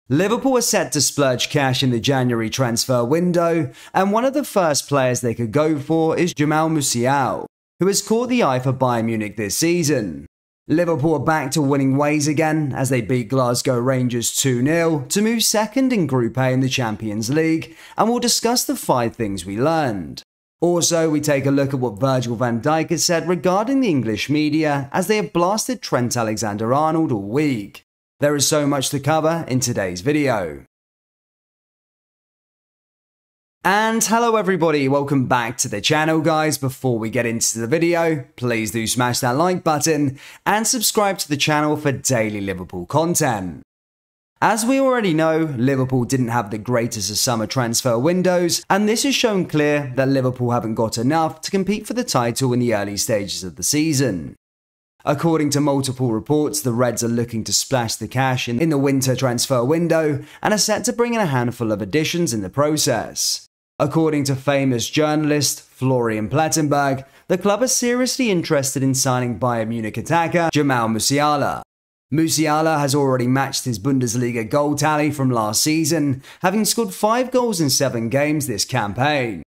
Liverpool are set to splurge cash in the January transfer window, and one of the first players they could go for is Jamal Musiala, who has caught the eye for Bayern Munich this season. Liverpool are back to winning ways again as they beat Glasgow Rangers 2-0 to move second in Group A in the Champions League, and we'll discuss the 5 things we learned. Also, we take a look at what Virgil van Dijk has said regarding the English media as they have blasted Trent AlexanderArnold all week. There is so much to cover in today's video. And hello everybody, welcome back to the channel guys. Before we get into the video, please do smash that like button and subscribe to the channel for daily Liverpool content. As we already know, Liverpool didn't have the greatest of summer transfer windows, and this has shown clear that Liverpool haven't got enough to compete for the title in the early stages of the season. According to multiple reports, the Reds are looking to splash the cash in the winter transfer window and are set to bring in a handful of additions in the process. According to famous journalist Florian Plettenberg, the club is seriously interested in signing Bayern Munich attacker Jamal Musiala. Musiala has already matched his Bundesliga goal tally from last season, having scored 5 goals in 7 games this campaign.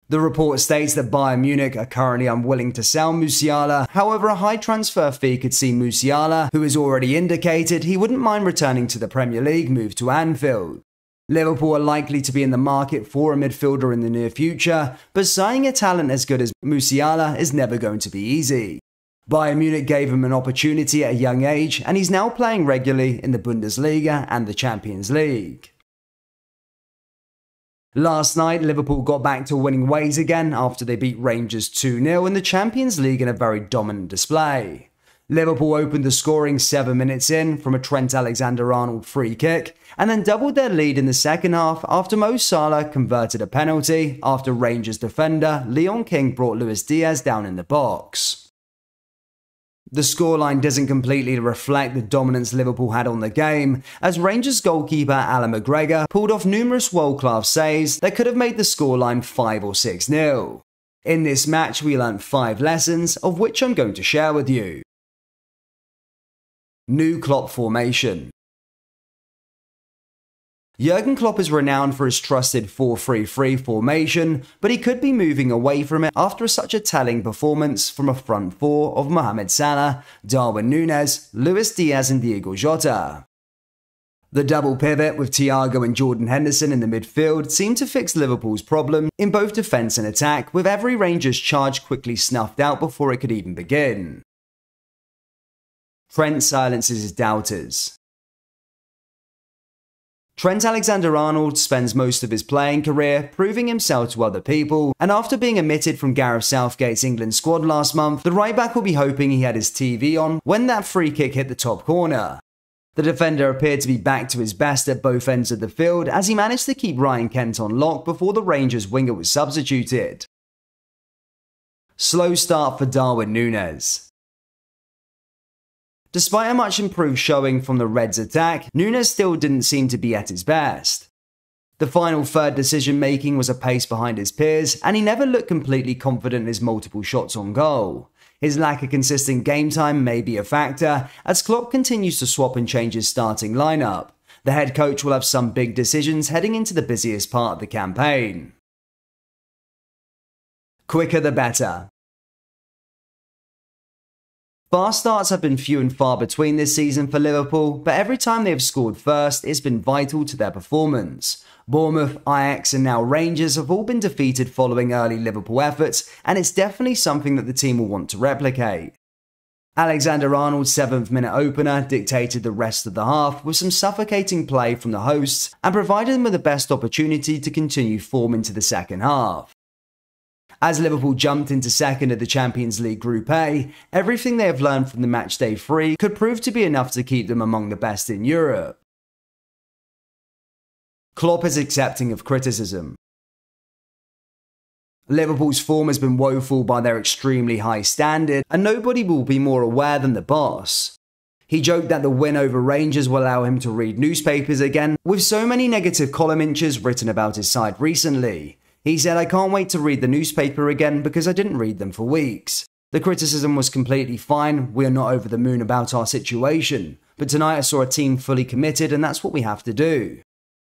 The report states that Bayern Munich are currently unwilling to sell Musiala, however a high transfer fee could see Musiala, who has already indicated he wouldn't mind returning to the Premier League, move to Anfield. Liverpool are likely to be in the market for a midfielder in the near future, but signing a talent as good as Musiala is never going to be easy. Bayern Munich gave him an opportunity at a young age, and he's now playing regularly in the Bundesliga and the Champions League. Last night, Liverpool got back to winning ways again after they beat Rangers 2-0 in the Champions League in a very dominant display. Liverpool opened the scoring 7 minutes in from a Trent AlexanderArnold free kick, and then doubled their lead in the second half after Mo Salah converted a penalty after Rangers defender Leon King brought Luis Diaz down in the box. The scoreline doesn't completely reflect the dominance Liverpool had on the game, as Rangers goalkeeper Alan McGregor pulled off numerous world-class saves that could have made the scoreline 5 or 6-0. In this match, we learnt 5 lessons, of which I'm going to share with you. New Klopp formation. Jurgen Klopp is renowned for his trusted 4-3-3 formation, but he could be moving away from it after such a telling performance from a front 4 of Mohamed Salah, Darwin Nunes, Luis Diaz and Diogo Jota. The double pivot with Thiago and Jordan Henderson in the midfield seemed to fix Liverpool's problem in both defence and attack, with every Rangers charge quickly snuffed out before it could even begin. Trent silences his doubters. Trent AlexanderArnold spends most of his playing career proving himself to other people, and after being omitted from Gareth Southgate's England squad last month, the right-back will be hoping he had his TV on when that free kick hit the top corner. The defender appeared to be back to his best at both ends of the field as he managed to keep Ryan Kent on lock before the Rangers winger was substituted. Slow start for Darwin Nunes. Despite a much improved showing from the Reds' attack, Nunes still didn't seem to be at his best. The final third decision making was a pace behind his peers, and he never looked completely confident in his multiple shots on goal. His lack of consistent game time may be a factor, as Klopp continues to swap and change his starting lineup. The head coach will have some big decisions heading into the busiest part of the campaign. Quicker the better. Fast starts have been few and far between this season for Liverpool, but every time they have scored first, it's been vital to their performance. Bournemouth, Ajax and now Rangers have all been defeated following early Liverpool efforts, and it's definitely something that the team will want to replicate. AlexanderArnold's 7th minute opener dictated the rest of the half with some suffocating play from the hosts and provided them with the best opportunity to continue form into the second half. As Liverpool jumped into second of the Champions League Group A, everything they have learned from the matchday 3 could prove to be enough to keep them among the best in Europe. Klopp is accepting of criticism. Liverpool's form has been woeful by their extremely high standard, and nobody will be more aware than the boss. He joked that the win over Rangers will allow him to read newspapers again, with so many negative column inches written about his side recently. He said, "I can't wait to read the newspaper again because I didn't read them for weeks. The criticism was completely fine, we are not over the moon about our situation. but tonight I saw a team fully committed, and that's what we have to do.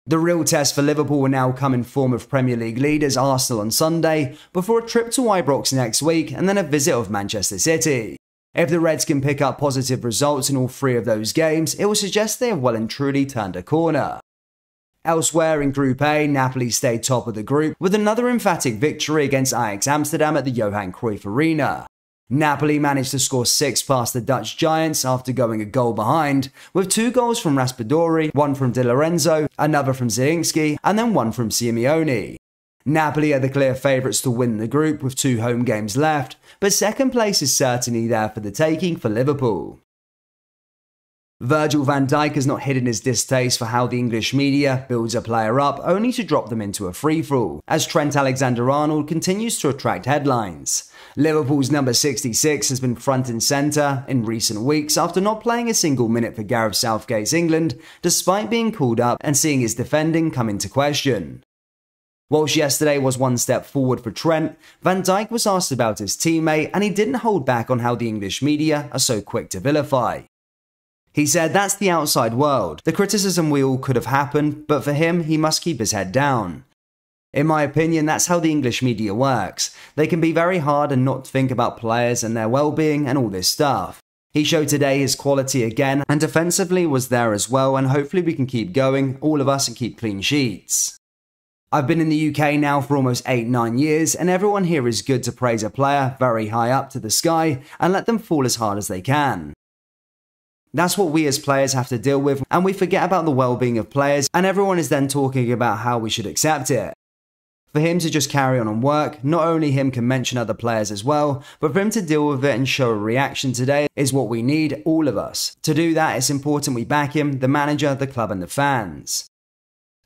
The real test for Liverpool will now come in form of Premier League leaders Arsenal on Sunday, before a trip to Ibrox next week and then a visit of Manchester City. If the Reds can pick up positive results in all three of those games, it will suggest they have well and truly turned a corner. Elsewhere in Group A, Napoli stayed top of the group with another emphatic victory against Ajax Amsterdam at the Johan Cruyff Arena. Napoli managed to score 6 past the Dutch Giants after going a goal behind, with 2 goals from Raspadori, 1 from Di Lorenzo, another from Zielinski, and then 1 from Simeone. Napoli are the clear favourites to win the group with 2 home games left, but second place is certainly there for the taking for Liverpool. Virgil van Dijk has not hidden his distaste for how the English media builds a player up only to drop them into a free-for-all, as Trent AlexanderArnold continues to attract headlines. Liverpool's number 66 has been front and centre in recent weeks after not playing a single minute for Gareth Southgate's England, despite being called up and seeing his defending come into question. Whilst yesterday was one step forward for Trent, Van Dijk was asked about his teammate and he didn't hold back on how the English media are so quick to vilify. He said that's the outside world. The criticism we all could have happened, but for him, he must keep his head down. In my opinion, that's how the English media works. They can be very hard and not think about players and their well-being and all this stuff. He showed today his quality again, and defensively was there as well, and hopefully we can keep going, all of us, and keep clean sheets. I've been in the UK now for almost 8-9 years, and everyone here is good to praise a player very high up to the sky and let them fall as hard as they can. That's what we as players have to deal with, and we forget about the well-being of players, and everyone is then talking about how we should accept it. For him to just carry on and work, not only him can mention other players as well, but for him to deal with it and show a reaction today is what we need, all of us. To do that, it's important we back him, the manager, the club and the fans.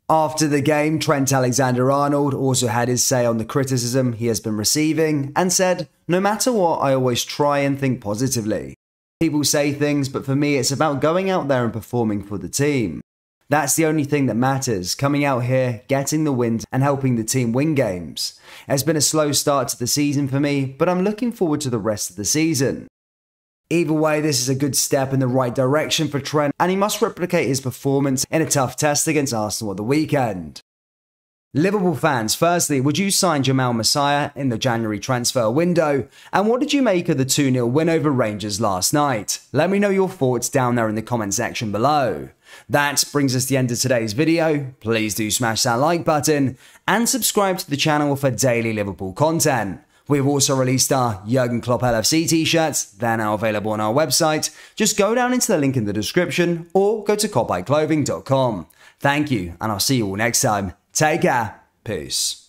After the game, Trent AlexanderArnold also had his say on the criticism he has been receiving and said, "No matter what, I always try and think positively. People say things, but for me it's about going out there and performing for the team. That's the only thing that matters, coming out here, getting the wins and helping the team win games. It's been a slow start to the season for me, but I'm looking forward to the rest of the season." Either way, this is a good step in the right direction for Trent, and he must replicate his performance in a tough test against Arsenal at the weekend. Liverpool fans, firstly, would you sign Jamal Musiala in the January transfer window? And what did you make of the 2-0 win over Rangers last night? Let me know your thoughts down there in the comment section below. That brings us to the end of today's video. Please do smash that like button and subscribe to the channel for daily Liverpool content. We've also released our Jurgen Klopp LFC t-shirts. They're now available on our website. Just go down into the link in the description or go to kopbyclothing.com. Thank you, and I'll see you all next time. Take care. Peace.